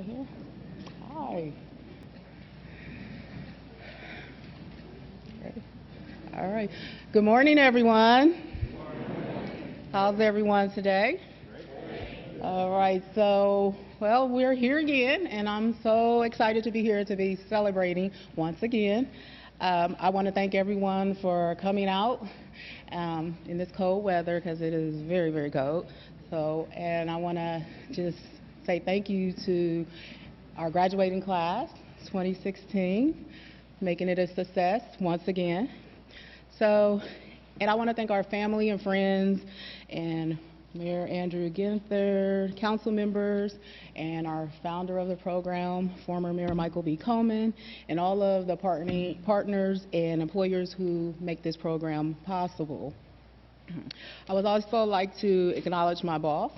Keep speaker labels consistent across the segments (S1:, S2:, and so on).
S1: here. Hi. Okay. All right. Good morning, everyone. How's everyone today? All right. So, well, we're here again, and I'm so excited to be here to be celebrating once again. I want to thank everyone for coming out in this cold weather because it is very, very cold. So, and I want to just say thank you to our graduating class, 2016, making it a success once again. So, and I want to thank our family and friends and Mayor Andrew Ginther, council members, and our founder of the program, former Mayor Michael B. Coleman, and all of the partners and employers who make this program possible. I would also like to acknowledge my boss,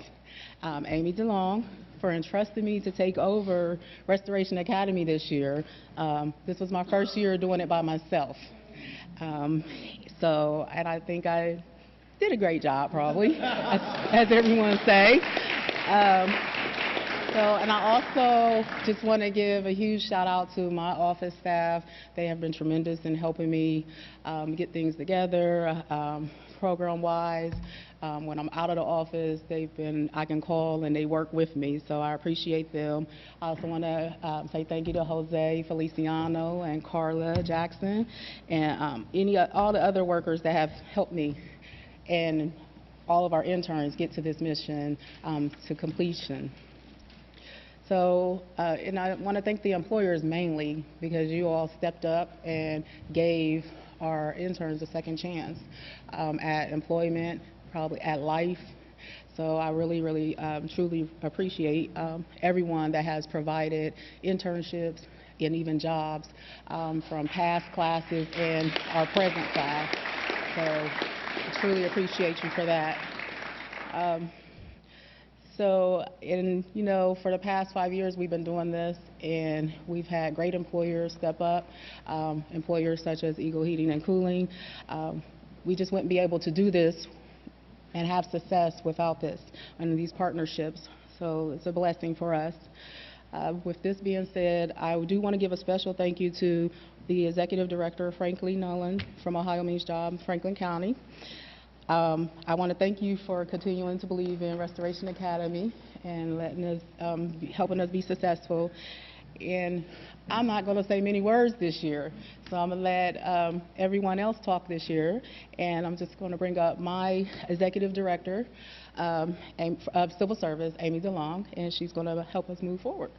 S1: Amy DeLong, for entrusting me to take over Restoration Academy this year. This was my first year doing it by myself. And I think I did a great job, probably, as everyone say. And I also just want to give a huge shout out to my office staff. They have been tremendous in helping me get things together, program-wise. When I'm out of the office, I can call and they work with me, so I appreciate them. I also want to say thank you to Jose Feliciano and Carla Jackson and all the other workers that have helped me and all of our interns get to this mission to completion. So, and I want to thank the employers mainly because you all stepped up and gave our interns a second chance at employment, probably at life. So I really, truly appreciate everyone that has provided internships and even jobs from past classes and our present class. So I truly appreciate you for that. For the past 5 years we've been doing this, and we've had great employers step up, employers such as Eagle Heating and Cooling. We just wouldn't be able to do this and have success without this and these partnerships. So it's a blessing for us. With this being said, I do want to give a special thank you to the Executive Director, Franklin Nolan, from Ohio Means Job, Franklin County. I want to thank you for continuing to believe in Restoration Academy and helping us be successful. And I'm not going to say many words this year, so I'm going to let everyone else talk this year. And I'm just going to bring up my Executive Director of Civil Service, Amy DeLong, and she's going to help us move forward.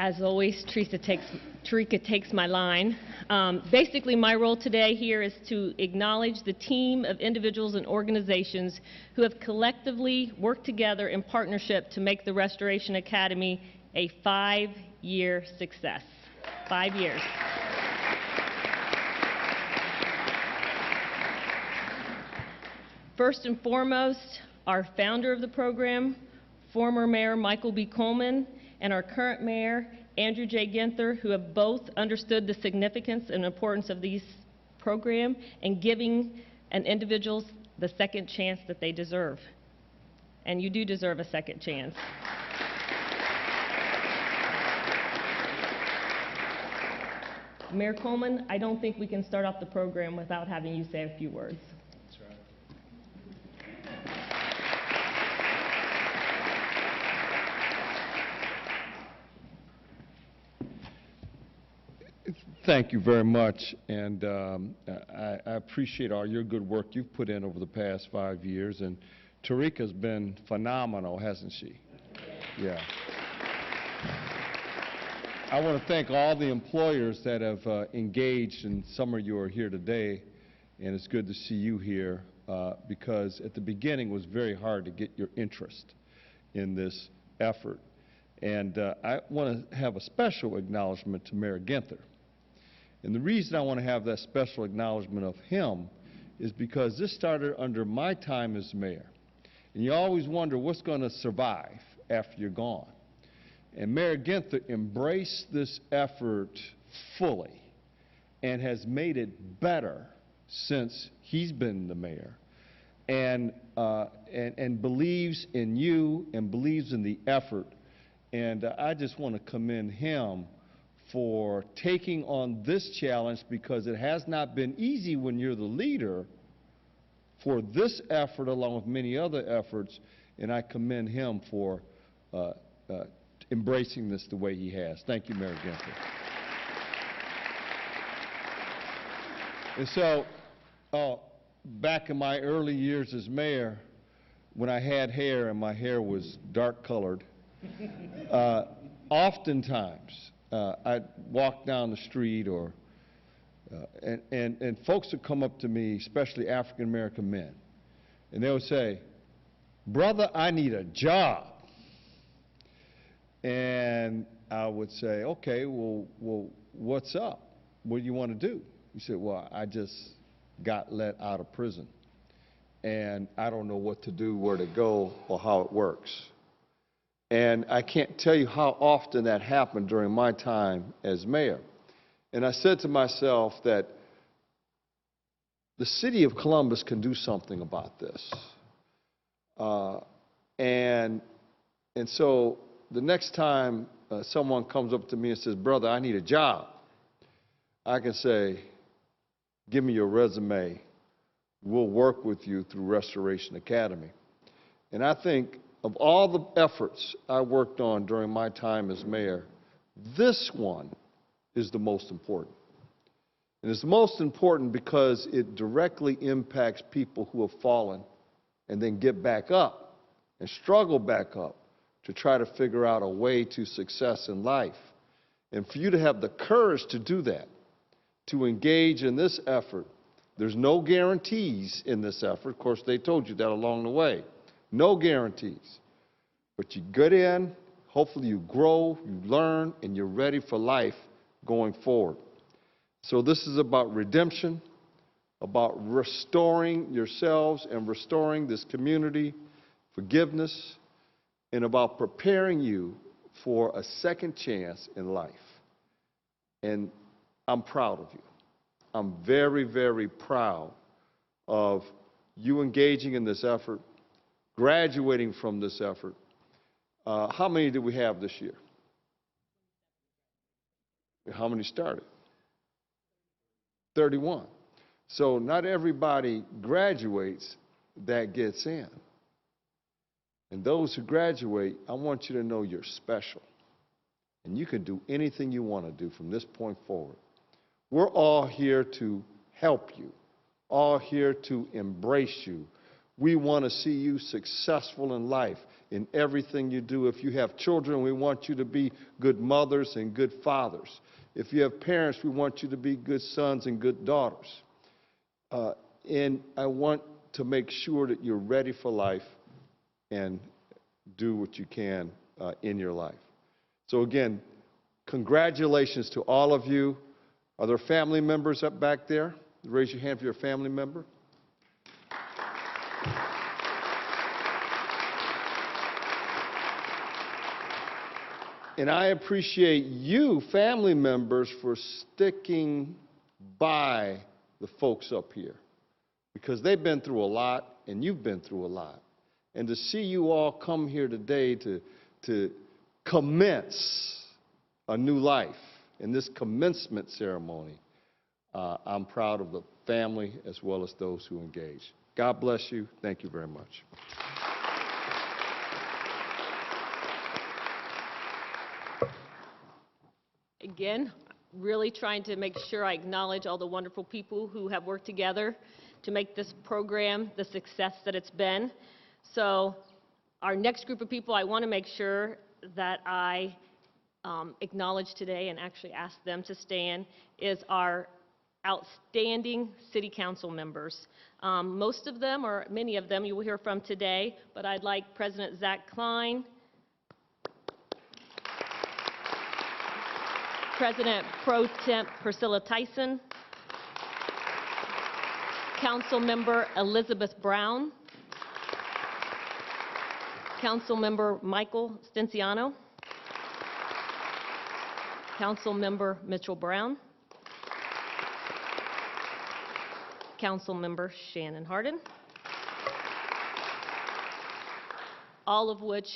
S2: As always, Tarika takes my line. Basically, my role today here is to acknowledge the team of individuals and organizations who have collectively worked together in partnership to make the Restoration Academy a 5-year success. 5 years. First and foremost, our founder of the program, former Mayor Michael B. Coleman, and our current mayor, Andrew J. Ginther, who have both understood the significance and importance of these program and giving individuals the second chance that they deserve. And you do deserve a second chance. Mayor Coleman, I don't think we can start off the program without having you say a few words.
S3: Thank you very much, and I appreciate all your good work you've put in over the past 5 years, and Tarika's been phenomenal, hasn't she? Yeah. I want to thank all the employers that have engaged, and some of you are here today, and it's good to see you here, because at the beginning it was very hard to get your interest in this effort. And I want to have a special acknowledgement to Mayor Ginther. And the reason I want to have that special acknowledgement of him is because this started under my time as mayor. And you always wonder what's going to survive after you're gone. And Mayor Ginther embraced this effort fully and has made it better since he's been the mayor. and believes in you and believes in the effort. And I just want to commend him for taking on this challenge, because it has not been easy when you're the leader, for this effort along with many other efforts, and I commend him for embracing this the way he has. Thank you, Mayor Ginther. And so, back in my early years as mayor, when I had hair and my hair was dark colored, oftentimes I'd walk down the street and folks would come up to me, especially African American men, and they would say, "Brother, I need a job." And I would say, "Okay, well, what's up? What do you want to do?" He said, "Well, I just got let out of prison, and I don't know what to do, where to go, or how it works." And I can't tell you how often that happened during my time as mayor. And I said to myself that the city of Columbus can do something about this. And so the next time someone comes up to me and says, "Brother, I need a job," I can say, "Give me your resume. We'll work with you through Restoration Academy." And I think of all the efforts I worked on during my time as mayor, this one is the most important. And it's the most important because it directly impacts people who have fallen and then get back up and struggle back up to try to figure out a way to success in life. And for you to have the courage to do that, to engage in this effort, there's no guarantees in this effort. Of course, they told you that along the way. No guarantees. But you get in, hopefully you grow, you learn, and you're ready for life going forward. So this is about redemption, about restoring yourselves and restoring this community, forgiveness, and about preparing you for a second chance in life. And I'm proud of you. I'm very, very proud of you engaging in this effort, graduating from this effort. How many did we have this year? How many started? 31. So not everybody graduates that gets in. And those who graduate, I want you to know you're special. And you can do anything you want to do from this point forward. We're all here to help you, all here to embrace you. We want to see you successful in life, in everything you do. If you have children, we want you to be good mothers and good fathers. If you have parents, we want you to be good sons and good daughters. And I want to make sure that you're ready for life and do what you can in your life. So again, congratulations to all of you. Are there family members up back there? Raise your hand if you're a family member. And I appreciate you, family members, for sticking by the folks up here, because they've been through a lot and you've been through a lot. And to see you all come here today to commence a new life in this commencement ceremony, I'm proud of the family as well as those who engage. God bless you. Thank you very much.
S2: Again, really trying to make sure I acknowledge all the wonderful people who have worked together to make this program the success that it's been. So our next group of people I want to make sure that I acknowledge today and actually ask them to stand is our outstanding city council members. Most of them, or many of them, you will hear from today, but I'd like President Zach Klein, President Pro Temp Priscilla Tyson, Council Member Elizabeth Brown, Council Member Michael Stenciano, Council Member Mitchell Brown, Council Member Shannon Hardin, all of which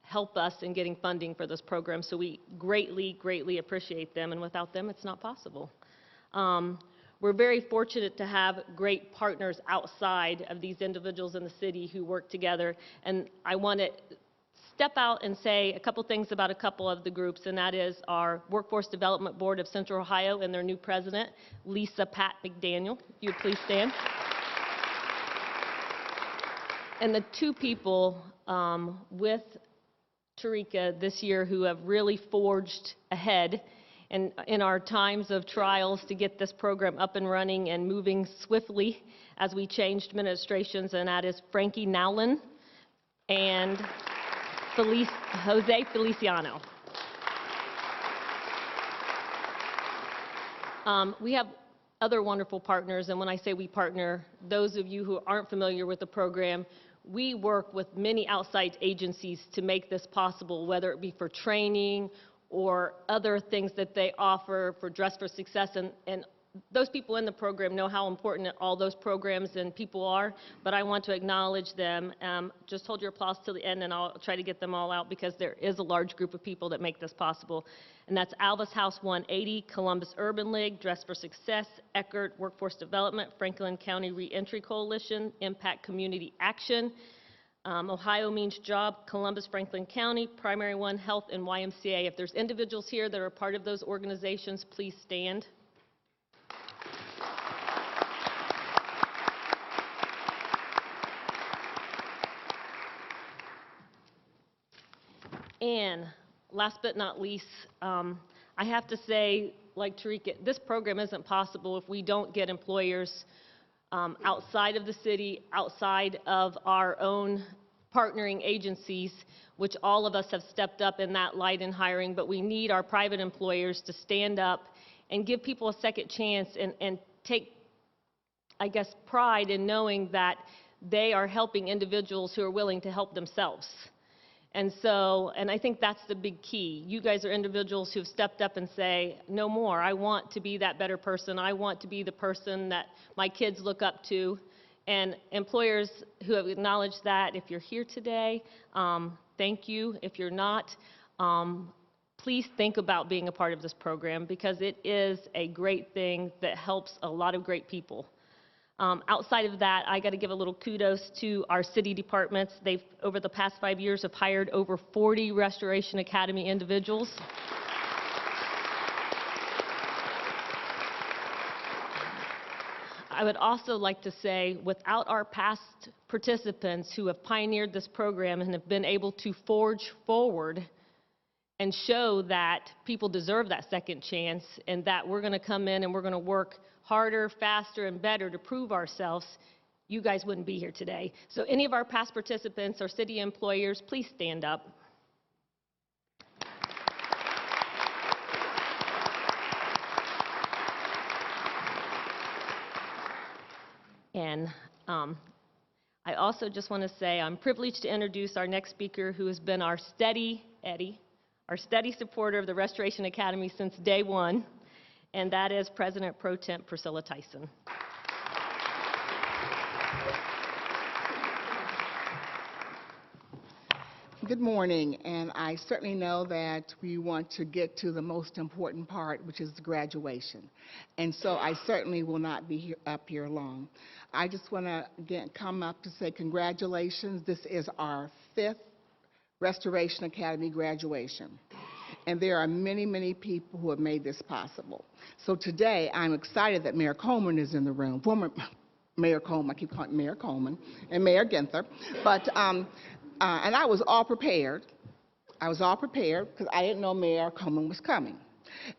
S2: help us in getting funding for this program. So we greatly, greatly appreciate them, and without them, it's not possible. We're very fortunate to have great partners outside of these individuals in the city who work together, and I want to step out and say a couple things about a couple of the groups, and that is our Workforce Development Board of Central Ohio and their new president, Lisa Pat McDaniel. If you would please stand. And the two people with Tarika this year who have really forged ahead and in our times of trials to get this program up and running and moving swiftly as we changed administrations, and that is Frankie Nowlin and Jose Feliciano. We have other wonderful partners, and when I say we partner, those of you who aren't familiar with the program, we work with many outside agencies to make this possible, whether it be for training or other things that they offer for Dress for Success, and those people in the program know how important all those programs and people are, but I want to acknowledge them. Just hold your applause till the end, and I'll try to get them all out because there is a large group of people that make this possible. And that's Alvis House 180, Columbus Urban League, Dress for Success, Eckerd Workforce Development, Franklin County Reentry Coalition, Impact Community Action, Ohio Means Job, Columbus Franklin County, Primary One Health, and YMCA. If there's individuals here that are part of those organizations, please stand. And last but not least, I have to say, like Tarika, this program isn't possible if we don't get employers outside of the city, outside of our own partnering agencies, which all of us have stepped up in that light in hiring, but we need our private employers to stand up and give people a second chance and take, I guess, pride in knowing that they are helping individuals who are willing to help themselves. And I think that's the big key. You guys are individuals who've stepped up and say, no more. I want to be that better person. I want to be the person that my kids look up to. And employers who have acknowledged that, if you're here today, thank you. If you're not, please think about being a part of this program because it is a great thing that helps a lot of great people. Outside of that, I got to give a little kudos to our city departments. They've, over the past 5 years, have hired over 40 Restoration Academy individuals. I would also like to say, without our past participants who have pioneered this program and have been able to forge forward and show that people deserve that second chance and that we're going to come in and we're going to work harder, faster, and better to prove ourselves, you guys wouldn't be here today. So any of our past participants or city employers, please stand up. And I also just want to say I'm privileged to introduce our next speaker, who has been our steady supporter of the Restoration Academy since day one, and that is President Pro Temp Priscilla Tyson.
S4: Good morning, and I certainly know that we want to get to the most important part, which is the graduation. And so I certainly will not be up here long. I just want to, again, come up to say congratulations. This is our 5th Restoration Academy graduation. And there are many, many people who have made this possible. So today, I'm excited that Mayor Coleman is in the room. Former Mayor Coleman, I keep calling Mayor Coleman, and Mayor Ginther. But, and I was all prepared. I was all prepared because I didn't know Mayor Coleman was coming.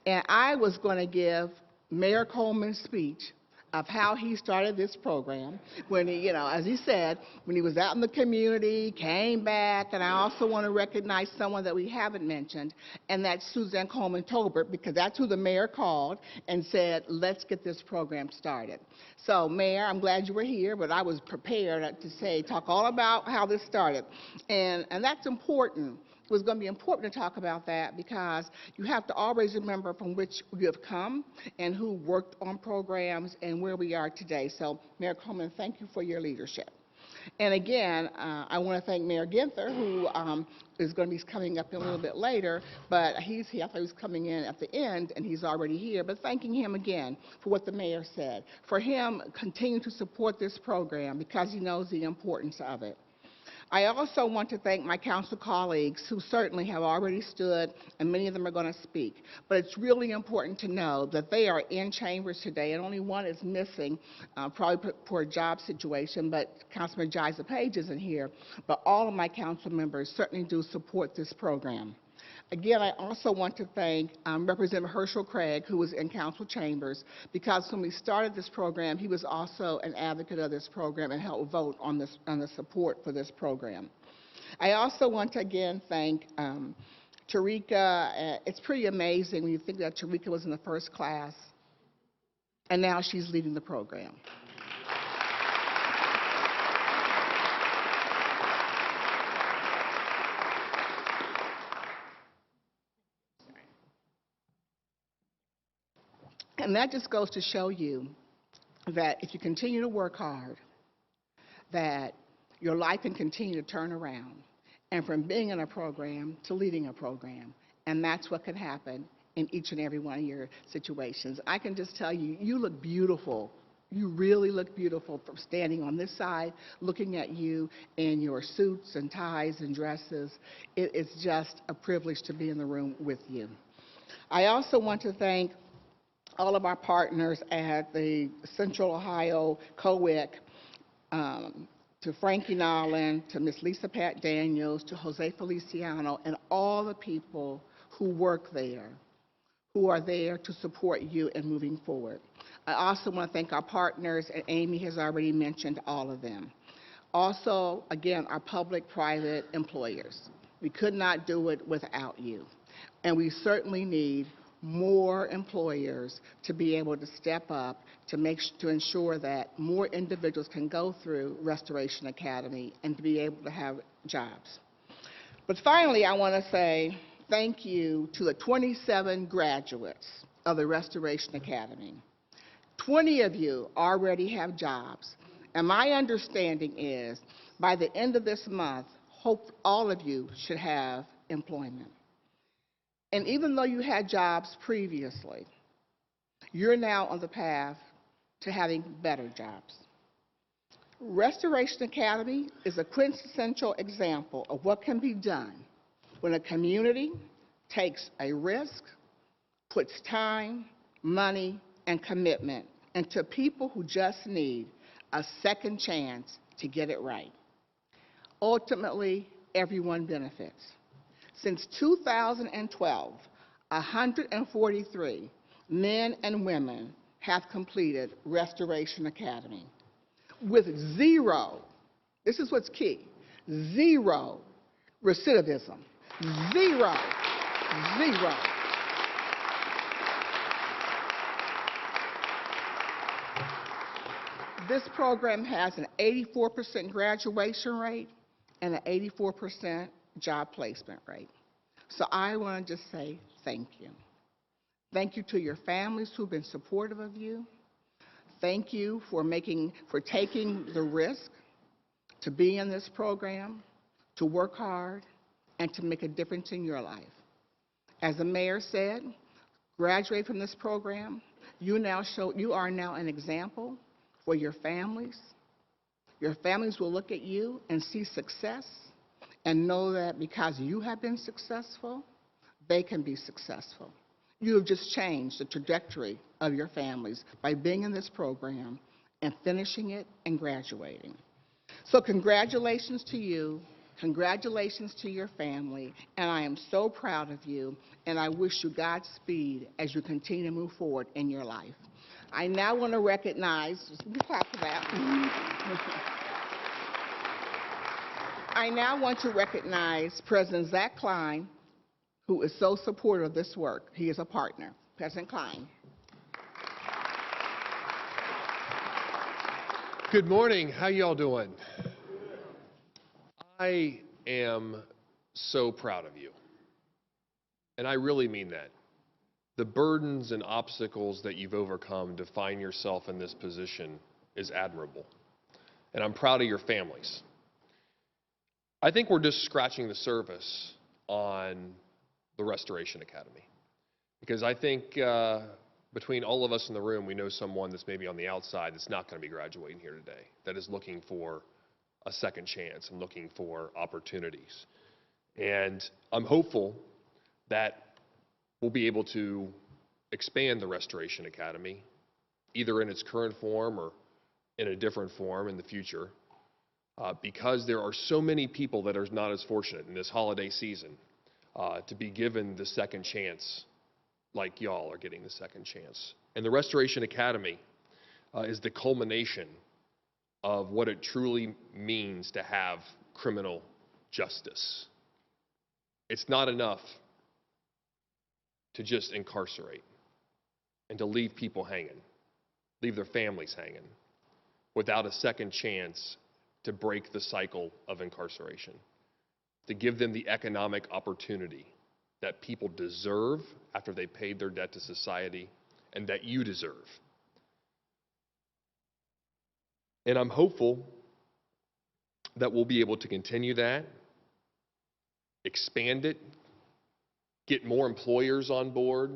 S4: And I was going to give Mayor Coleman's speech of how he started this program when he, as he said, when he was out in the community, came back, and I also want to recognize someone that we haven't mentioned, and that's Suzanne Coleman Tolbert, because that's who the mayor called and said, let's get this program started. So, Mayor, I'm glad you were here, but I was prepared to talk all about how this started, and that's important. It was going to be important to talk about that because you have to always remember from which you have come and who worked on programs and where we are today. So, Mayor Coleman, thank you for your leadership. And again, I want to thank Mayor Ginther, who is going to be coming up a little bit later, but he's here. I thought he was coming in at the end, and he's already here. But thanking him again for what the mayor said, for him continuing to support this program because he knows the importance of it. I also want to thank my council colleagues who certainly have already stood, and many of them are going to speak. But it's really important to know that they are in chambers today, and only one is missing, probably for a job situation, but Councilman Jiza Page isn't here. But all of my council members certainly do support this program. Again, I also want to thank Representative Herschel Craig, who was in council chambers, because when we started this program, he was also an advocate of this program and helped vote on the support for this program. I also want to again thank Tarika. It's pretty amazing when you think that Tarika was in the first class, and now she's leading the program. And that just goes to show you that if you continue to work hard, that your life can continue to turn around, and from being in a program to leading a program. And that's what can happen in each and every one of your situations. I can just tell you, you look beautiful. You really look beautiful from standing on this side, looking at you in your suits and ties and dresses. It is just a privilege to be in the room with you. I also want to thank all of our partners at the Central Ohio COEC, to Frankie Nolan, to Ms. Lisa Pat Daniels, to Jose Feliciano, and all the people who work there, who are there to support you in moving forward. I also want to thank our partners, and Amy has already mentioned all of them. Also, again, our public-private employers. We could not do it without you, and we certainly need more employers to be able to step up to ensure that more individuals can go through Restoration Academy and to be able to have jobs. But finally, I want to say thank you to the 27 graduates of the Restoration Academy. 20 of you already have jobs, and my understanding is by the end of this month, hope all of you should have employment. And even though you had jobs previously, you're now on the path to having better jobs. Restoration Academy is a quintessential example of what can be done when a community takes a risk, puts time, money, and commitment into people who just need a second chance to get it right. Ultimately, everyone benefits. Since 2012, 143 men and women have completed Restoration Academy with zero, this is what's key, zero recidivism. Zero. Zero. This program has an 84% graduation rate and an 84% job placement rate. So I want to just say thank you. Thank you to your families who've been supportive of you. Thank you for taking the risk to be in this program, to work hard, and to make a difference in your life. As the mayor said, graduate from this program. You are now an example for your families. Your families will look at you and see success and know that because you have been successful, they can be successful. You have just changed the trajectory of your families by being in this program and finishing it and graduating. So congratulations to you, congratulations to your family, and I am so proud of you, and I wish you Godspeed as you continue to move forward in your life. I now want to recognize, just clap for that. I now want to recognize President Zach Klein, who is so supportive of this work. He is a partner. President Klein.
S5: Good morning. How y'all doing? I am so proud of you. And I really mean that. The burdens and obstacles that you've overcome to find yourself in this position is admirable. and I'm proud of your families. I think we're just scratching the surface on the Restoration Academy, because I think between all of us in the room, we know someone that's maybe on the outside that's not going to be graduating here today, that is looking for a second chance and looking for opportunities. And I'm hopeful that we'll be able to expand the Restoration Academy, either in its current form or in a different form in the future, because there are so many people that are not as fortunate in this holiday season to be given the second chance like y'all are getting the second chance. And the Restoration Academy is the culmination of what it truly means to have criminal justice. It's not enough to just incarcerate and to leave people hanging, leave their families hanging, without a second chance to break the cycle of incarceration, to give them the economic opportunity that people deserve after they paid their debt to society and that you deserve. And I'm hopeful that we'll be able to continue that, expand it, get more employers on board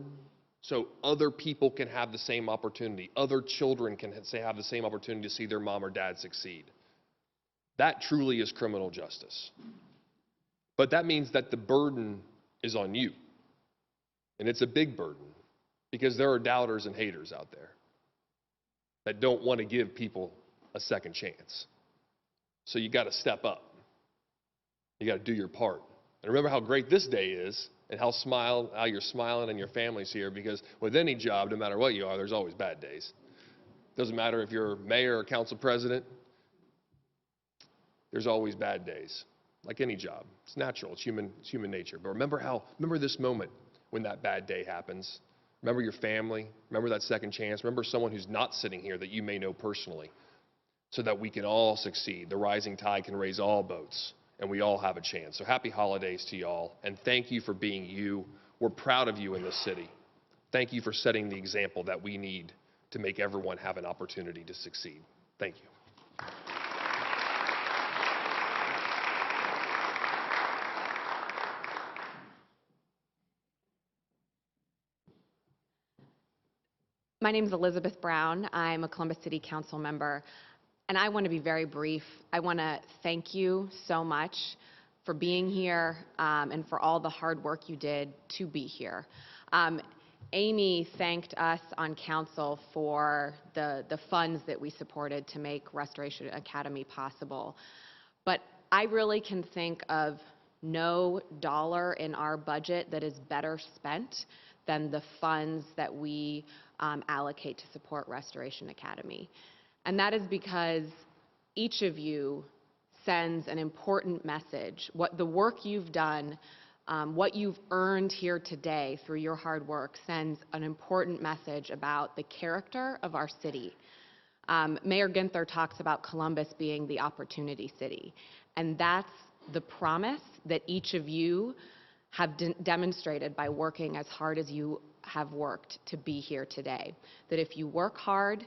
S5: so other people can have the same opportunity, other children can have the same opportunity to see their mom or dad succeed. That truly is criminal justice. But that means that the burden is on you. And it's a big burden, because there are doubters and haters out there that don't want to give people a second chance. So you got to step up. You got to do your part. And remember how great this day is and how you're smiling and your family's here, because with any job, no matter what you are, there's always bad days. Doesn't matter if you're mayor or council president, there's always bad days. Like any job. It's natural, it's human nature. But remember this moment when that bad day happens. Remember your family, remember that second chance, remember someone who's not sitting here that you may know personally, so that we can all succeed. The rising tide can raise all boats, and we all have a chance. So happy holidays to y'all, and thank you for being you. We're proud of you in this city. Thank you for setting the example that we need to make everyone have an opportunity to succeed. Thank you.
S6: My name is Elizabeth Brown. I'm a Columbus City Council member, and I want to be very brief. I want to thank you so much for being here and for all the hard work you did to be here. Amy thanked us on council for the funds that we supported to make Restoration Academy possible. But I really can think of no dollar in our budget that is better spent than the funds that we allocate to support Restoration Academy. And that is because each of you sends an important message. What the work you've done, what you've earned here today through your hard work sends an important message about the character of our city. Mayor Ginther talks about Columbus being the opportunity city. And that's the promise that each of you have demonstrated by working as hard as you have worked to be here today. That if you work hard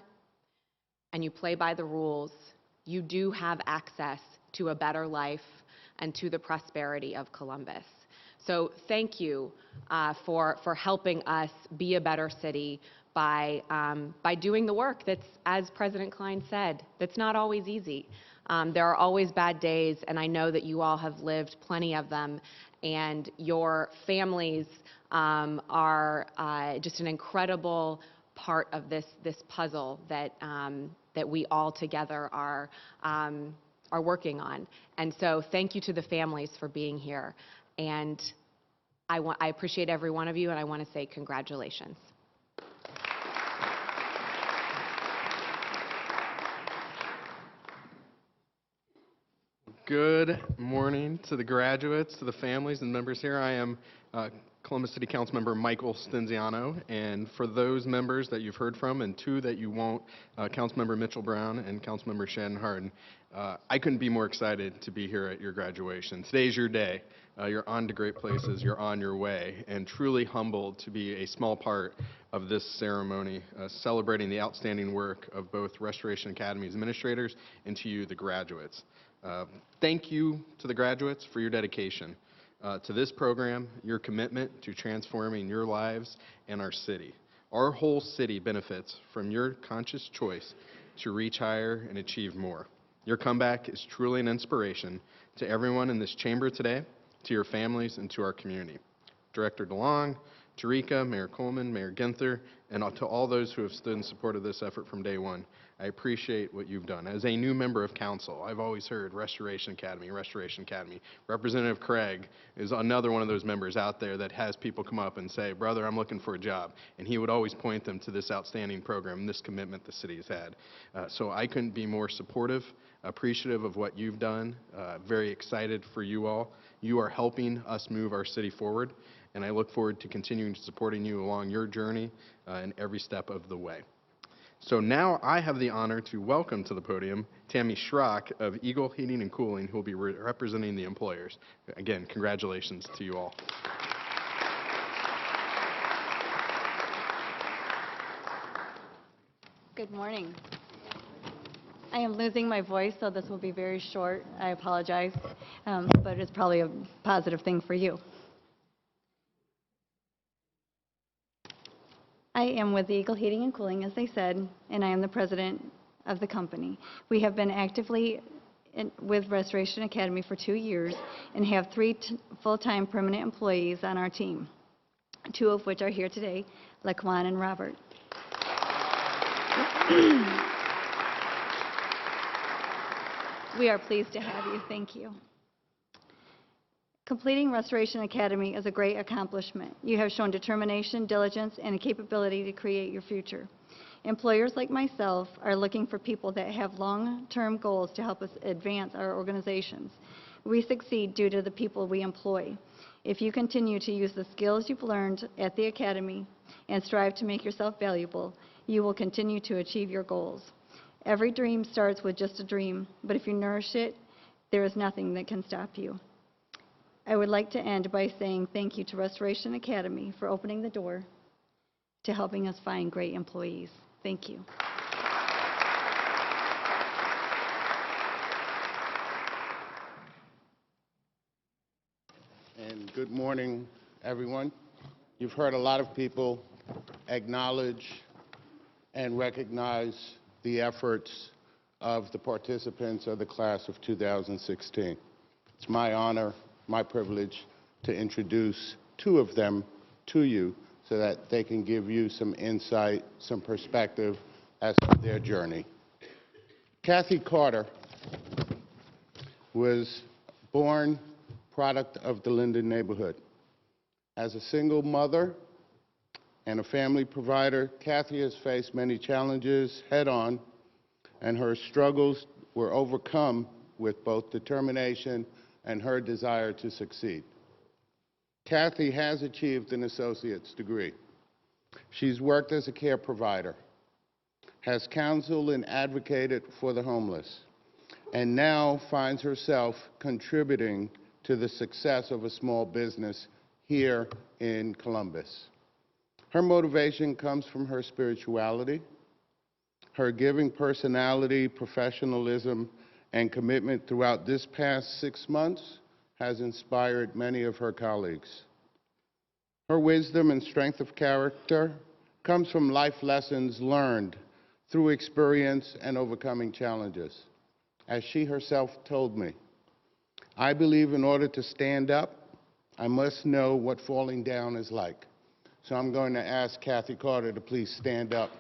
S6: and you play by the rules, you do have access to a better life and to the prosperity of Columbus. So thank you for helping us be a better city by doing the work that's, as President Klein said, that's not always easy. There are always bad days, and I know that you all have lived plenty of them, and your families are just an incredible part of this puzzle that we all together are working on. And so thank you to the families for being here. And I appreciate every one of you, and I want to say congratulations.
S7: Good morning to the graduates, to the families and members here. I am Columbus City Councilmember Michael Stinziano, and for those members that you've heard from and two that you won't, Councilmember Mitchell Brown and Councilmember Shannon Hardin, I couldn't be more excited to be here at your graduation. Today's your day. You're on to great places. You're on your way, and truly humbled to be a small part of this ceremony, celebrating the outstanding work of both Restoration Academy's administrators and to you, the graduates. Thank you to the graduates for your dedication to this program, your commitment to transforming your lives and our city. Our whole city benefits from your conscious choice to reach higher and achieve more. Your comeback is truly an inspiration to everyone in this chamber today, to your families, and to our community. Director DeLong, Tarika, Mayor Coleman, Mayor Ginther, and to all those who have stood in support of this effort from day one, I appreciate what you've done. As a new member of council, I've always heard Restoration Academy, Restoration Academy. Representative Craig is another one of those members out there that has people come up and say, brother, I'm looking for a job. And he would always point them to this outstanding program, this commitment the city has had. So I couldn't be more supportive, appreciative of what you've done, very excited for you all. You are helping us move our city forward, and I look forward to continuing supporting you along your journey in every step of the way. So now I have the honor to welcome to the podium Tammy Schrock of Eagle Heating and Cooling, who will be representing the employers. Again, congratulations to you all.
S8: Good morning. I am losing my voice, so this will be very short. I apologize, but it's probably a positive thing for you. I am with Eagle Heating and Cooling, as they said, and I am the president of the company. We have been actively with Restoration Academy for 2 years and have 3 full-time permanent employees on our team, 2 of which are here today, Laquan and Robert. We are pleased to have you. Thank you. Completing Restoration Academy is a great accomplishment. You have shown determination, diligence, and a capability to create your future. Employers like myself are looking for people that have long-term goals to help us advance our organizations. We succeed due to the people we employ. If you continue to use the skills you've learned at the Academy and strive to make yourself valuable, you will continue to achieve your goals. Every dream starts with just a dream, but if you nourish it, there is nothing that can stop you. I would like to end by saying thank you to Restoration Academy for opening the door to helping us find great employees. Thank you.
S9: And good morning, everyone. You've heard a lot of people acknowledge and recognize the efforts of the participants of the class of 2016. It's my honor, my privilege to introduce 2 of them to you so that they can give you some insight, some perspective as to their journey. Kathy Carter was born product of the Linden neighborhood. As a single mother and a family provider, Kathy has faced many challenges head-on, and her struggles were overcome with both determination and her desire to succeed. Kathy has achieved an associate's degree. She's worked as a care provider, has counseled and advocated for the homeless, and now finds herself contributing to the success of a small business here in Columbus. Her motivation comes from her spirituality, her giving personality, professionalism, and commitment throughout this past 6 months has inspired many of her colleagues. Her wisdom and strength of character comes from life lessons learned through experience and overcoming challenges. As she herself told me, I believe in order to stand up, I must know what falling down is like. So I'm going to ask Kathy Carter to please stand up.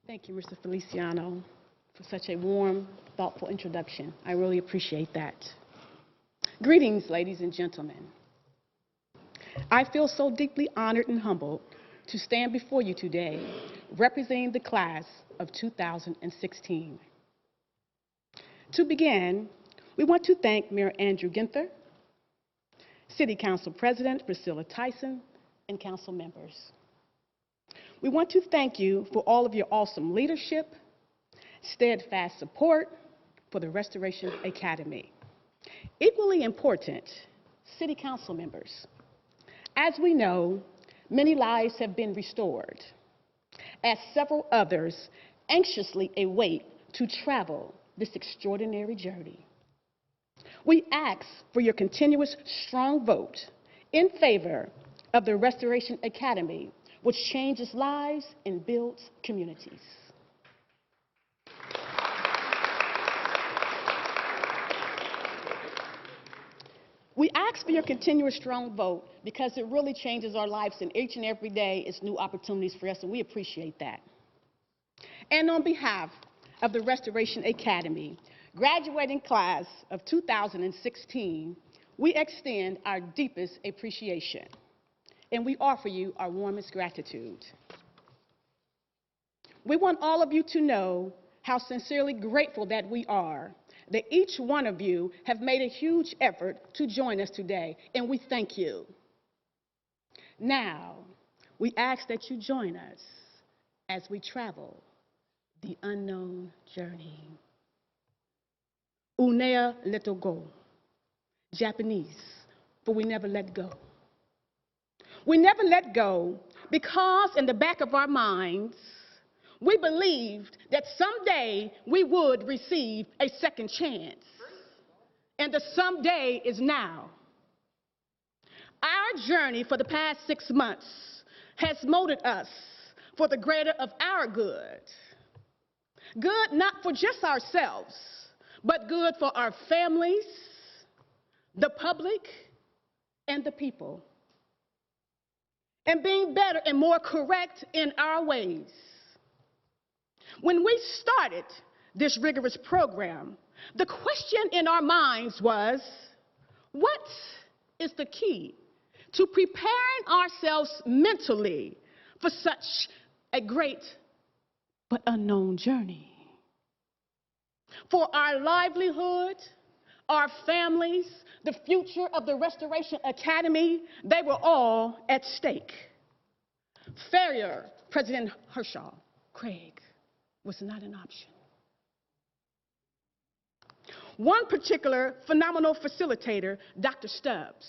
S10: Thank you, Mr. Feliciano, for such a warm, thoughtful introduction. I really appreciate that. Greetings, ladies and gentlemen. I feel so deeply honored and humbled to stand before you today representing the class of 2016. To begin, we want to thank Mayor Andrew Ginther, City Council President Priscilla Tyson, and council members. We want to thank you for all of your awesome leadership, steadfast support for the Restoration Academy. Equally important, City Council members. As we know, many lives have been restored, as several others anxiously await to travel this extraordinary journey. We ask for your continuous strong vote in favor of the Restoration Academy, which changes lives and builds communities. We ask for your continuous strong vote because it really changes our lives, and each and every day is new opportunities for us, and we appreciate that. And on behalf of the Restoration Academy, graduating class of 2016, we extend our deepest appreciation, and we offer you our warmest gratitude. We want all of you to know how sincerely grateful that we are that each one of you have made a huge effort to join us today, and we thank you. Now, we ask that you join us as we travel the unknown journey. Unea leto go, Japanese, for we never let go. We never let go because in the back of our minds, we believed that someday we would receive a second chance. And the someday is now. Our journey for the past 6 months has molded us for the greater of our good. Good not for just ourselves, but good for our families, the public, and the people. And being better and more correct in our ways. When we started this rigorous program, the question in our minds was, what is the key to preparing ourselves mentally for such a great but unknown journey? For our livelihood, our families, the future of the Restoration Academy, they were all at stake. Failure, President Herschel, Craig, was not an option. One particular phenomenal facilitator, Dr. Stubbs,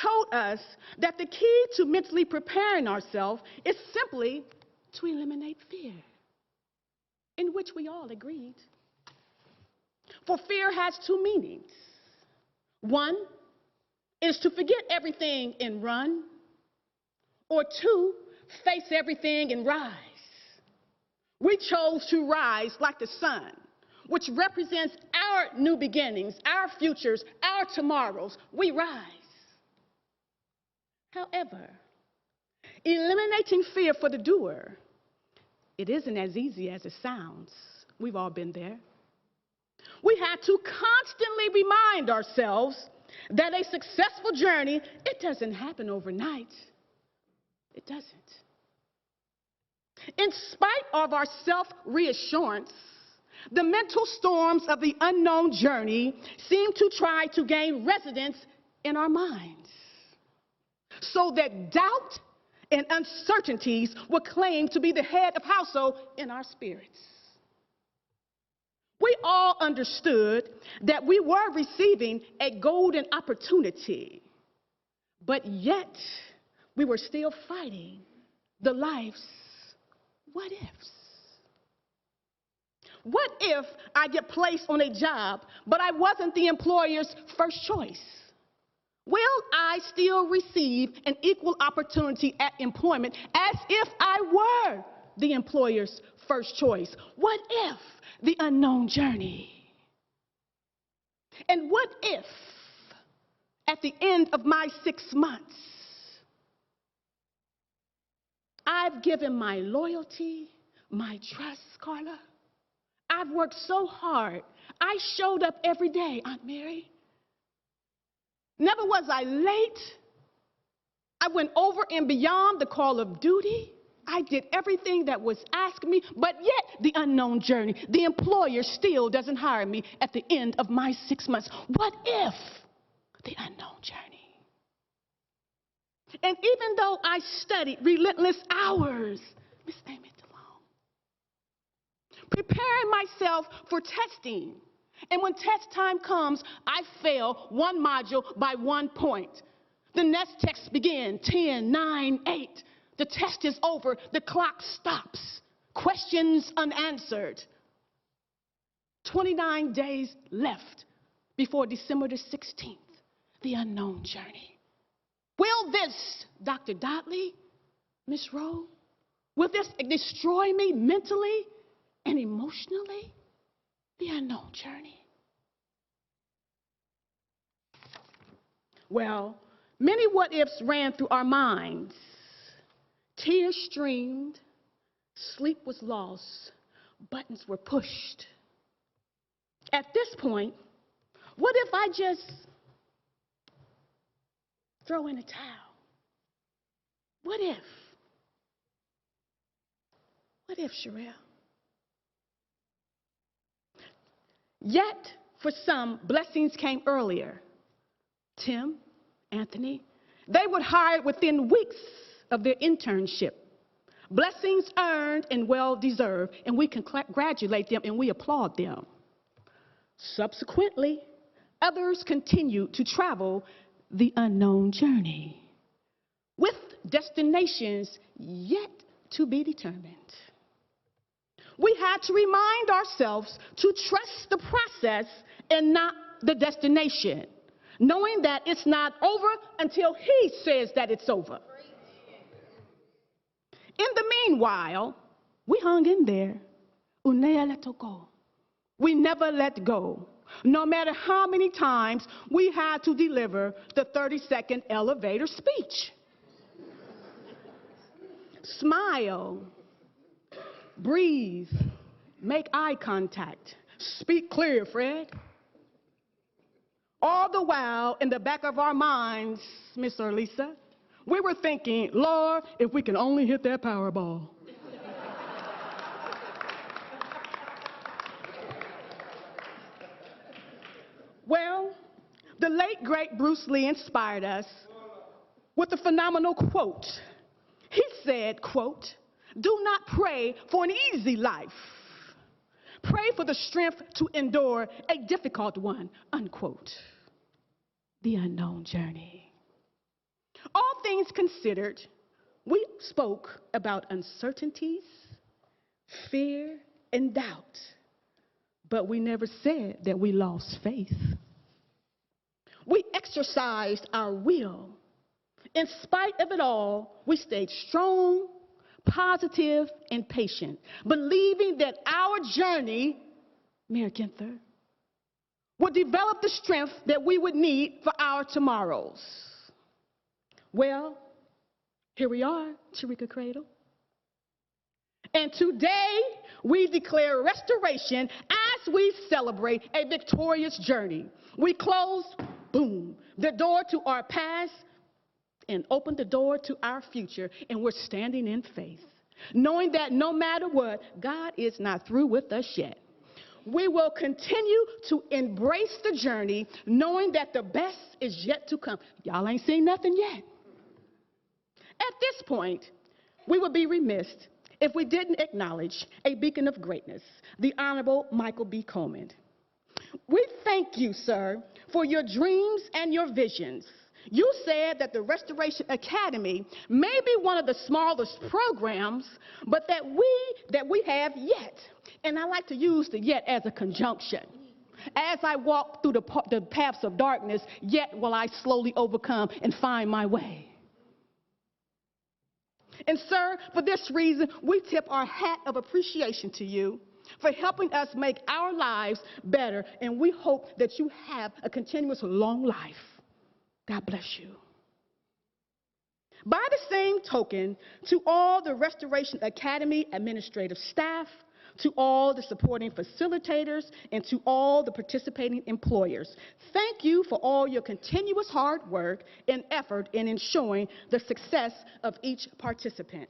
S10: told us that the key to mentally preparing ourselves is simply to eliminate fear, in which we all agreed. For fear has two meanings. One is to forget everything and run, or two, face everything and rise. We chose to rise like the sun, which represents our new beginnings, our futures, our tomorrows. We rise. However, eliminating fear for the doer, it isn't as easy as it sounds. We've all been there. We had to constantly remind ourselves that a successful journey, it doesn't happen overnight. It doesn't. In spite of our self-reassurance, the mental storms of the unknown journey seem to try to gain residence in our minds, so that doubt and uncertainties will claim to be the head of household in our spirits. We all understood that we were receiving a golden opportunity, but yet we were still fighting the life's what ifs. What if I get placed on a job, but I wasn't the employer's first choice? Will I still receive an equal opportunity at employment as if I were the employer's first choice? What if the unknown journey? And what if at the end of my 6 months, I've given my loyalty, my trust, Carla. I've worked so hard. I showed up every day, Aunt Mary. Never was I late. I went over and beyond the call of duty. I did everything that was asked me, but yet the unknown journey. The employer still doesn't hire me at the end of my 6 months. What if the unknown journey? And even though I studied relentless hours, Miss Amy DeLone, preparing myself for testing, and when test time comes, I fail one module by 1 point. The next test begins, 10, 9, 8. The test is over. The clock stops. Questions unanswered. 29 days left before December the 16th, the unknown journey. Will this, Dr. Dodley, Miss Rowe, will this destroy me mentally and emotionally? The unknown journey. Well, many what-ifs ran through our minds. Tears streamed, sleep was lost, buttons were pushed. At this point, what if I just throw in a towel? What if? What if, Sherelle? Yet, for some, blessings came earlier. Tim, Anthony, they would hire within weeks of their internship. Blessings earned and well-deserved, and we congratulate them and we applaud them. Subsequently, others continued to travel the unknown journey with destinations yet to be determined. We had to remind ourselves to trust the process and not the destination, knowing that it's not over until he says that it's over. In the meanwhile, we hung in there. We never let go, no matter how many times we had to deliver the 30-second elevator speech. Smile, breathe, make eye contact, speak clear, Fred. All the while, in the back of our minds, Miss Orlisa, we were thinking, Lord, if we can only hit that Powerball. Well, the late, great Bruce Lee inspired us with a phenomenal quote. He said, quote, "Do not pray for an easy life. Pray for the strength to endure a difficult one," unquote. The unknown journey. All things considered, we spoke about uncertainties, fear, and doubt, but we never said that we lost faith. We exercised our will. In spite of it all, we stayed strong, positive, and patient, believing that our journey, Mayor Ginther, would develop the strength that we would need for our tomorrows. Well, here we are, Sharika Cradle. And today, we declare restoration as we celebrate a victorious journey. We close, boom, the door to our past and open the door to our future, and we're standing in faith, knowing that no matter what, God is not through with us yet. We will continue to embrace the journey, knowing that the best is yet to come. Y'all ain't seen nothing yet. At this point, we would be remiss if we didn't acknowledge a beacon of greatness, the Honorable Michael B. Coleman. We thank you, sir, for your dreams and your visions. You said that the Restoration Academy may be one of the smallest programs, but that we have yet. And I like to use the yet as a conjunction. As I walk through the paths of darkness, yet will I slowly overcome and find my way. And sir, for this reason, we tip our hat of appreciation to you for helping us make our lives better, and we hope that you have a continuous long life. God bless you. By the same token, to all the Restoration Academy administrative staff, to all the supporting facilitators, and to all the participating employers. Thank you for all your continuous hard work and effort in ensuring the success of each participant.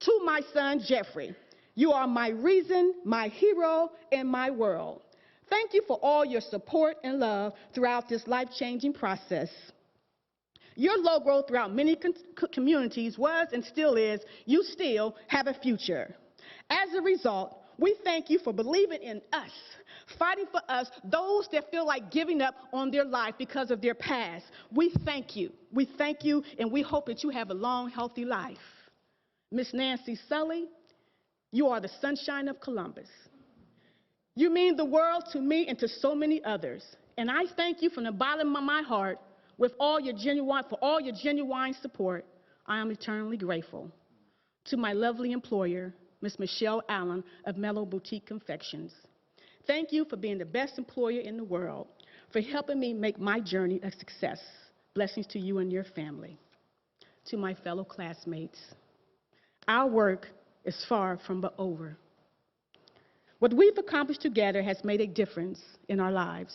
S10: To my son, Jeffrey, you are my reason, my hero, and my world. Thank you for all your support and love throughout this life-changing process. Your logo throughout many communities was and still is, you still have a future. As a result, we thank you for believing in us, fighting for us, those that feel like giving up on their life because of their past. We thank you. We thank you, and we hope that you have a long, healthy life. Miss Nancy Sully, you are the sunshine of Columbus. You mean the world to me and to so many others. And I thank you from the bottom of my heart for all your genuine support. I am eternally grateful. To my lovely employer, Ms. Michelle Allen of Mellow Boutique Confections. Thank you for being the best employer in the world, for helping me make my journey a success. Blessings to you and your family. To my fellow classmates, our work is far from over. What we've accomplished together has made a difference in our lives.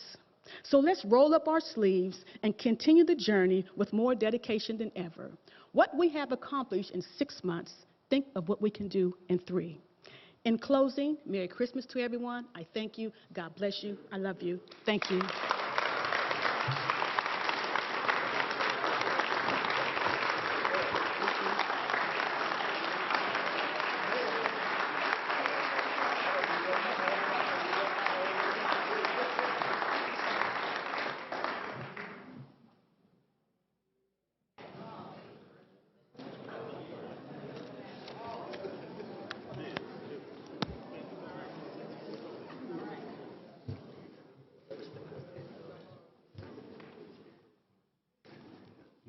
S10: So let's roll up our sleeves and continue the journey with more dedication than ever. What we have accomplished in 6 months, think of what we can do in 3. In closing, Merry Christmas to everyone. I thank you. God bless you. I love you. Thank you.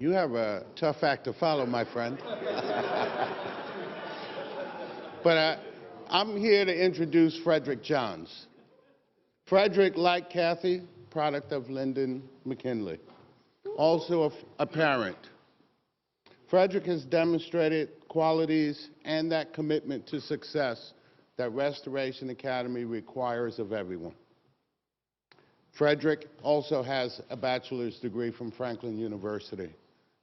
S9: You have a tough act to follow, my friend. But I'm here to introduce Frederick Jones. Frederick, like Kathy, product of Lyndon McKinley, also a parent. Frederick has demonstrated qualities and that commitment to success that Restoration Academy requires of everyone. Frederick also has a bachelor's degree from Franklin University.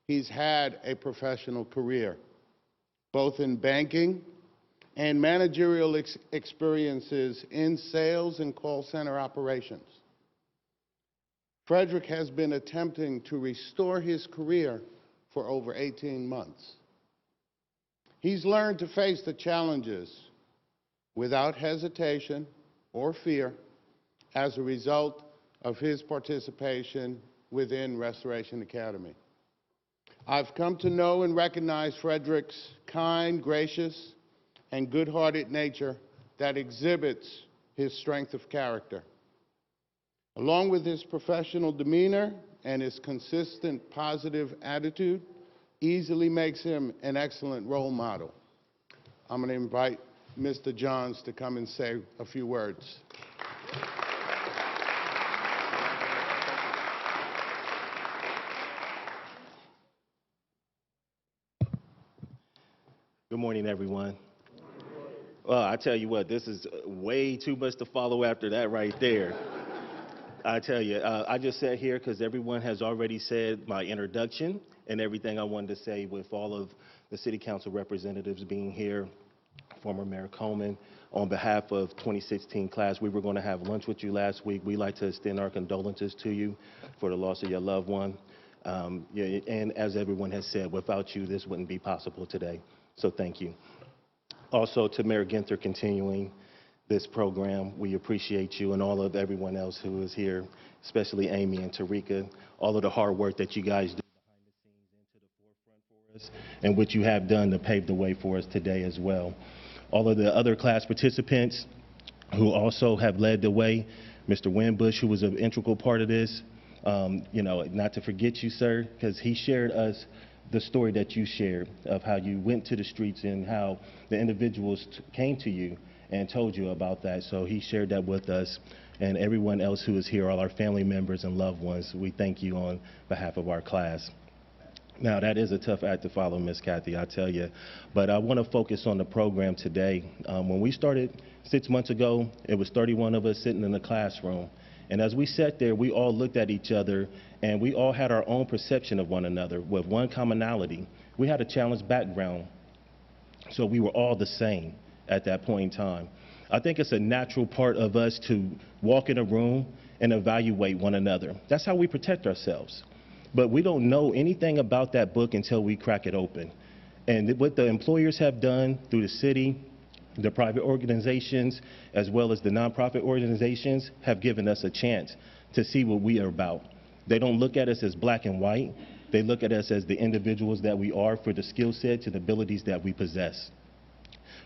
S9: He's had a professional career, both in banking and managerial experiences in sales and call center operations. Frederick has been attempting to restore his career for over 18 months. He's learned to face the challenges without hesitation or fear as a result of his participation within Restoration Academy. I've come to know and recognize Frederick's kind, gracious, and good-hearted nature that exhibits his strength of character. Along with his professional demeanor and his consistent positive attitude, easily makes him an excellent role model. I'm going to invite Mr. Johns to come and say a few words.
S11: Good morning, everyone. Well, I tell you what, this is way too much to follow after that right there. I tell you, I just sat here because everyone has already said my introduction and everything I wanted to say with all of the city council representatives being here, former Mayor Coleman. On behalf of 2016 class, we were going to have lunch with you last week. We'd like to extend our condolences to you for the loss of your loved one. And as everyone has said, without you, this wouldn't be possible today. So thank you. Also to Mayor Ginther continuing this program, we appreciate you and all of everyone else who is here, especially Amy and Tarika, all of the hard work that you guys do behind the scenes into the forefront for us and what you have done to pave the way for us today as well. All of the other class participants who also have led the way, Mr. Winbush, who was an integral part of this, not to forget you, sir, because he shared us the story that you shared of how you went to the streets and how the individuals came to you and told you about that. So he shared that with us, and everyone else who is here, all our family members and loved ones, we thank you on behalf of our class. Now, that is a tough act to follow, Miss Kathy, I tell you. But I want to focus on the program today. When we started 6 months ago, it was 31 of us sitting in the classroom. And as we sat there, we all looked at each other, and we all had our own perception of one another with one commonality. We had a challenged background, so we were all the same at that point in time. I think it's a natural part of us to walk in a room and evaluate one another. That's how we protect ourselves. But we don't know anything about that book until we crack it open. And what the employers have done through the city, the private organizations, as well as the nonprofit organizations, have given us a chance to see what we are about. They don't look at us as black and white. They look at us as the individuals that we are for the skill sets and abilities that we possess.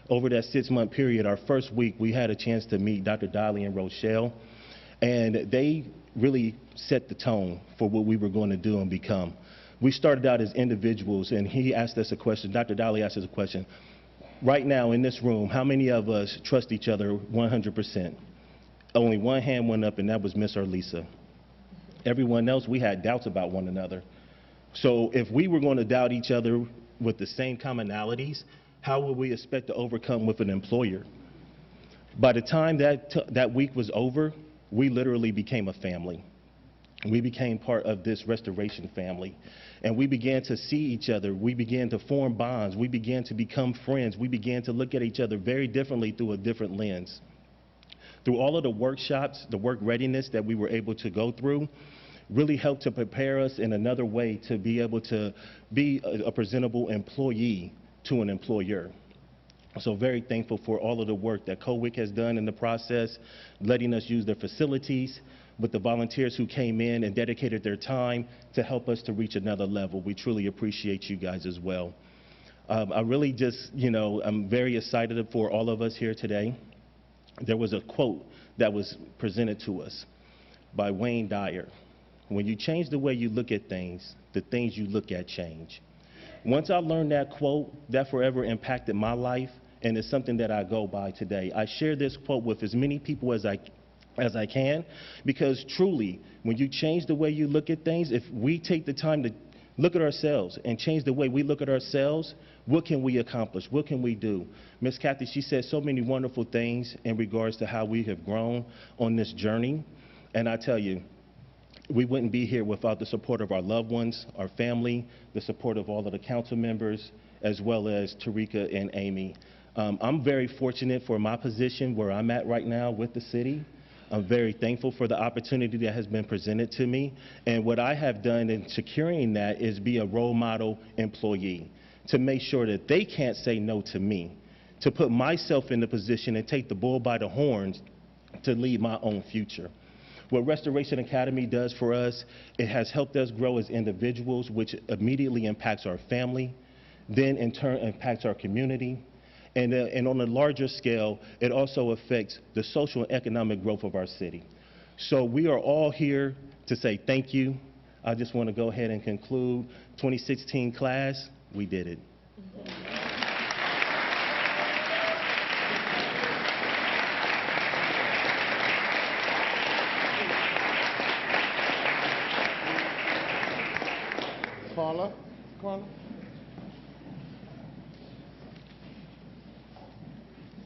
S11: Over that 6-month period, our first week, we had a chance to meet Dr. Dolly and Rochelle, and they really set the tone for what we were going to do and become. We started out as individuals, and he asked us a question, Dr. Dolly asked us a question. Right now in this room, how many of us trust each other 100%? Only one hand went up, and that was Miss Arlisa. Everyone else, we had doubts about one another. So if we were going to doubt each other with the same commonalities, how would we expect to overcome with an employer? By the time that week was over, we literally became a family. We became part of this restoration family. And we began to see each other. We began to form bonds. We began to become friends. We began to look at each other very differently through a different lens. Through all of the workshops, the work readiness that we were able to go through really helped to prepare us in another way to be able to be a presentable employee to an employer. So very thankful for all of the work that COWIC has done in the process, letting us use their facilities, with the volunteers who came in and dedicated their time to help us to reach another level. We truly appreciate you guys as well. I really just, I'm very excited for all of us here today. There was a quote that was presented to us by Wayne Dyer. When you change the way you look at things, the things you look at change. Once I learned that quote, that forever impacted my life, and it's something that I go by today. I share this quote with as many people as I can, because truly, when you change the way you look at things, if we take the time to look at ourselves and change the way we look at ourselves, what can we accomplish? What can we do? Miss Kathy, she said so many wonderful things in regards to how we have grown on this journey, and I tell you, we wouldn't be here without the support of our loved ones, our family, the support of all of the council members, as well as Tarika and Amy. I'm very fortunate for my position where I'm at right now with the city. I'm very thankful for the opportunity that has been presented to me. And what I have done in securing that is be a role model employee to make sure that they can't say no to me, to put myself in the position and take the bull by the horns to lead my own future. What Restoration Academy does for us, it has helped us grow as individuals, which immediately impacts our family, then in turn impacts our community. And on a larger scale, it also affects the social and economic growth of our city. So we are all here to say thank you. I just want to go ahead and conclude 2016 class, we did it.
S9: Carla?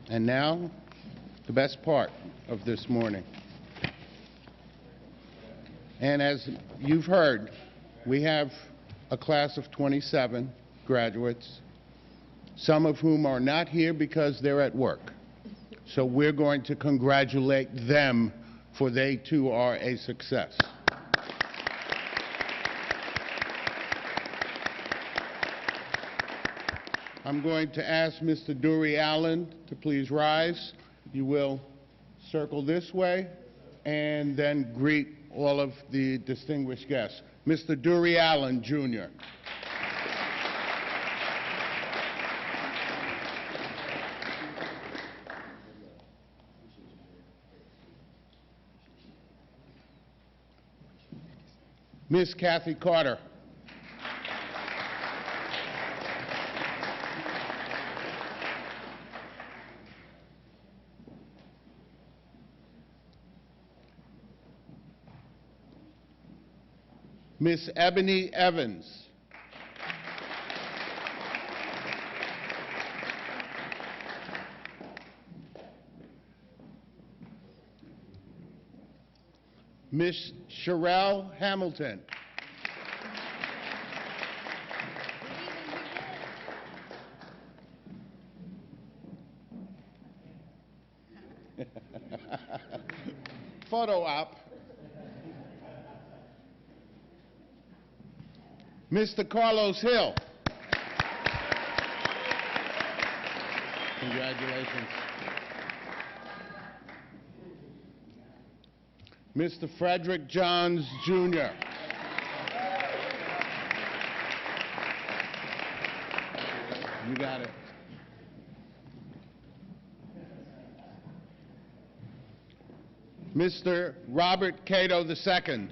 S9: And now, the best part of this morning. And as you've heard, we have a class of 27 graduates, some of whom are not here because they're at work. So we're going to congratulate them, for they too are a success. I'm going to ask Mr. Dury Allen to please rise. You will circle this way and then greet all of the distinguished guests. Mr. Dury Allen, Jr. Miss Kathy Carter. Miss Ebony Evans. Miss Sherelle Hamilton. Photo op. Mr. Carlos Hill. Congratulations. Mr. Frederick Jones, Jr. You got it. Mr. Robert Cato II.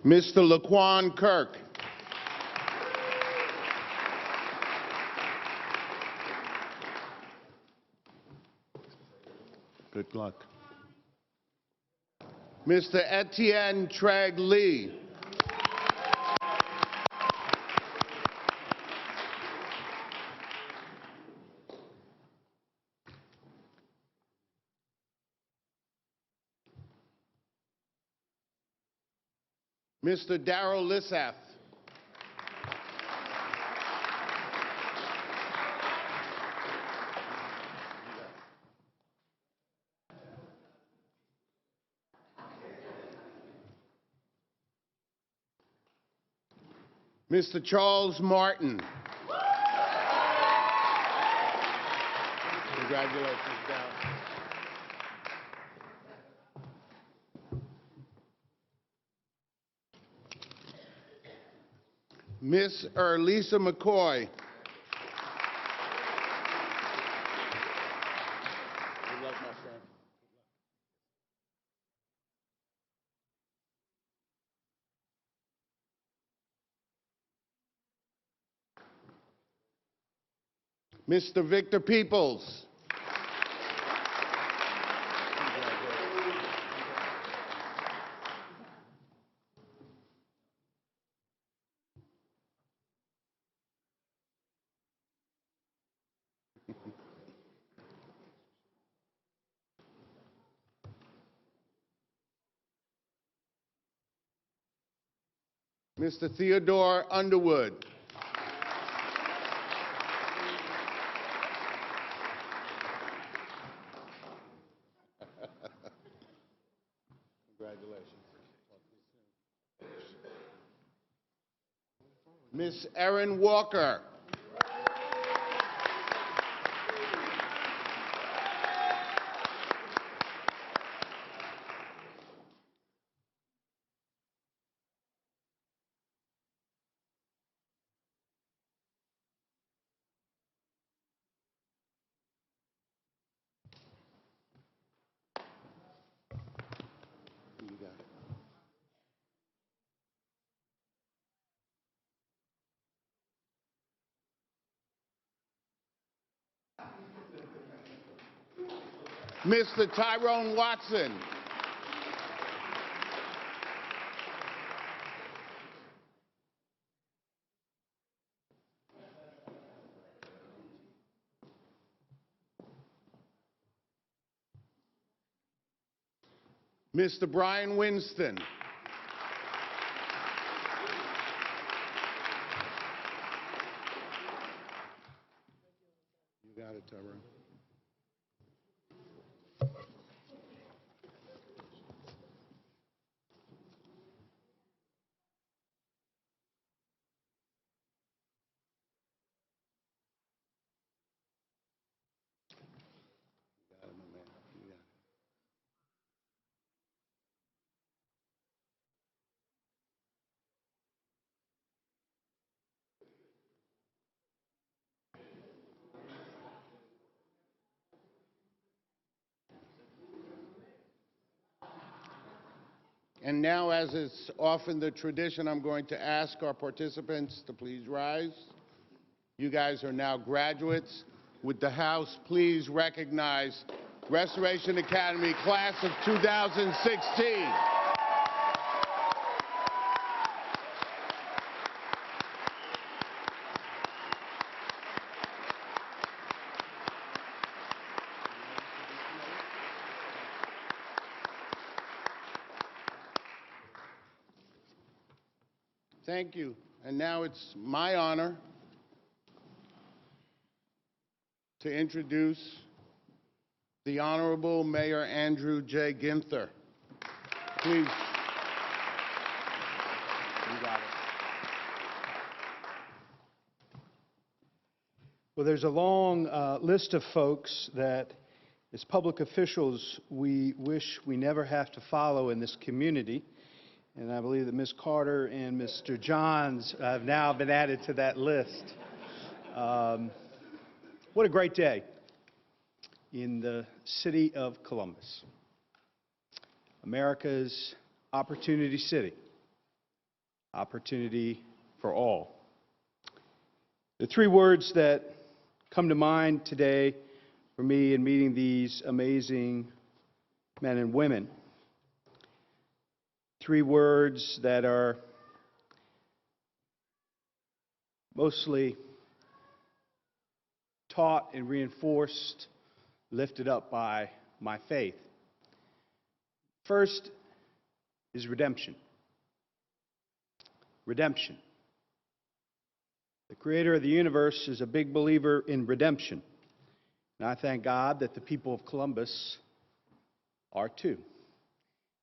S9: Mr. Laquan Kirk. Good luck. Mr. Etienne Treg Lee. Mr. Darrell Lissath. Mr. Charles Martin. Congratulations, Darrell. Miss Erlisa McCoy. Good luck, my friend. Mr. Victor Peoples. Mr. Theodore Underwood. Congratulations. Miss Erin Walker. You got it. Mr. Tyrone Watson. Mr. Brian Winston. You got it, Tyrone. You got it, my man. You got it. And now, as is often the tradition, I'm going to ask our participants to please rise. You guys are now graduates. Would the House please recognize Restoration Academy Class of 2016. Thank you. And now it's my honor to introduce the Honorable Mayor Andrew J. Ginther. Please. You got it.
S12: Well, there's a long list of folks that, as public officials, we wish we never have to follow in this community. And I believe that Ms. Carter and Mr. Johns have now been added to that list. What a great day in the city of Columbus, America's opportunity city, opportunity for all. The three words that come to mind today for me in meeting these amazing men and women, three words that are mostly taught and reinforced, lifted up by my faith. First is redemption. Redemption. The creator of the universe is a big believer in redemption. And I thank God that the people of Columbus are too.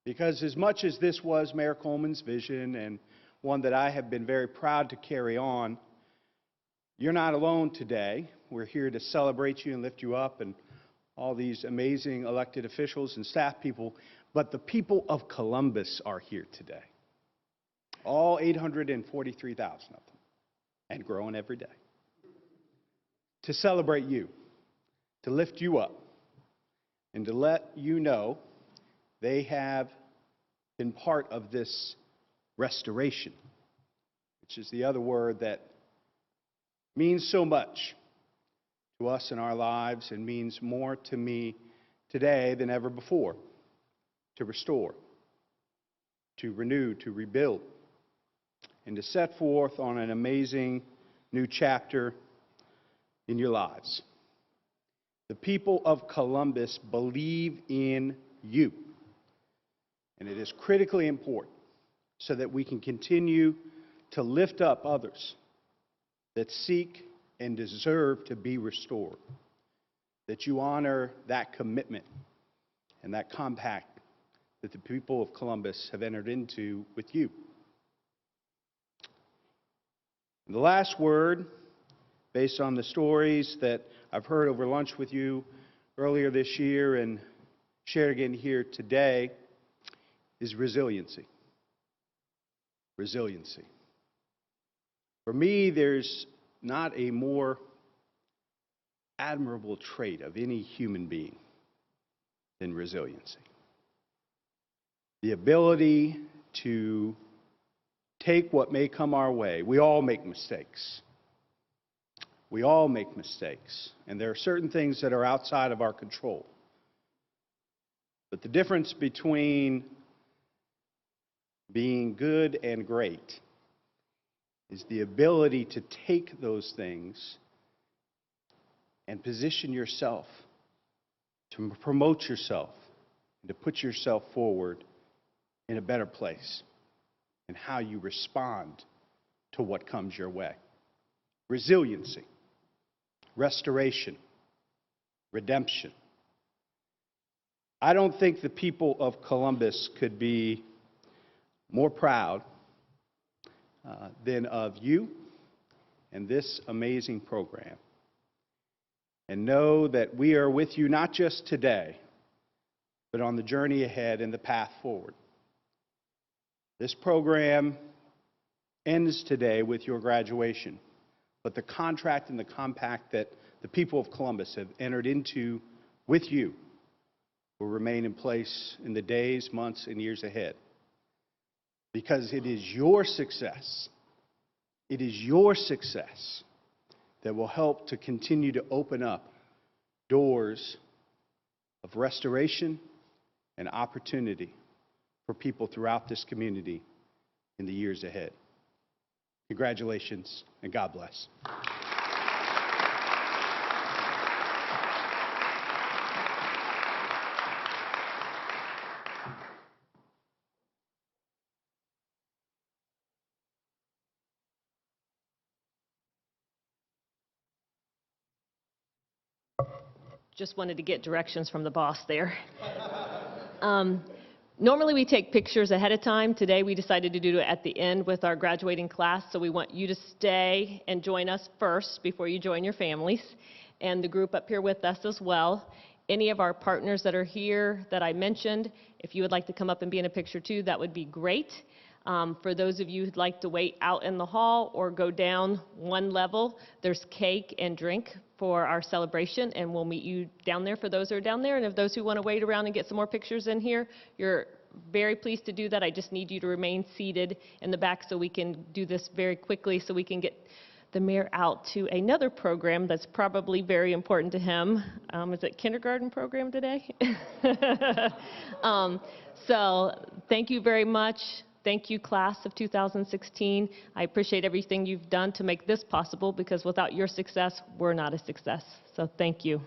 S12: Because as much as this was Mayor Coleman's vision and one that I have been very proud to carry on, you're not alone today. We're here to celebrate you and lift you up and all these amazing elected officials and staff people, but the people of Columbus are here today. All 843,000 of them, and growing every day. To celebrate you, to lift you up, and to let you know they have been part of this restoration, which is the other word that means so much to us in our lives and means more to me today than ever before. To restore, to renew, to rebuild, and to set forth on an amazing new chapter in your lives. The people of Columbus believe in you, and it is critically important so that we can continue to lift up others that seek and deserve to be restored, that you honor that commitment and that compact that the people of Columbus have entered into with you. And the last word, based on the stories that I've heard over lunch with you earlier this year and shared again here today, is resiliency. Resiliency. For me, there's not a more admirable trait of any human being than resiliency. The ability to take what may come our way. We all make mistakes. We all make mistakes. And there are certain things that are outside of our control. But the difference between being good and great is the ability to take those things and position yourself, to promote yourself, and to put yourself forward in a better place, and how you respond to what comes your way. Resiliency, restoration, redemption. I don't think the people of Columbus could be more proud than of you and this amazing program. And know that we are with you not just today, but on the journey ahead and the path forward. This program ends today with your graduation, but the contract and the compact that the people of Columbus have entered into with you will remain in place in the days, months, and years ahead. Because it is your success, that will help to continue to open up doors of restoration and opportunity for people throughout this community in the years ahead. Congratulations, and God bless.
S2: Just wanted to get directions from the boss there. Normally, we take pictures ahead of time. Today, we decided to do it at the end with our graduating class, so we want you to stay and join us first before you join your families, and the group up here with us as well. Any of our partners that are here that I mentioned, if you would like to come up and be in a picture too, that would be great. For those of you who'd like to wait out in the hall or go down one level, there's cake and drink for our celebration, and we'll meet you down there for those who are down there. And if those who want to wait around and get some more pictures in here, you're very pleased to do that. I just need you to remain seated in the back so we can do this very quickly so we can get the mayor out to another program that's probably very important to him. Is it kindergarten program today? So thank you very much. Thank you, class of 2016. I appreciate everything you've done to make this possible, because without your success, we're not a success. So thank you.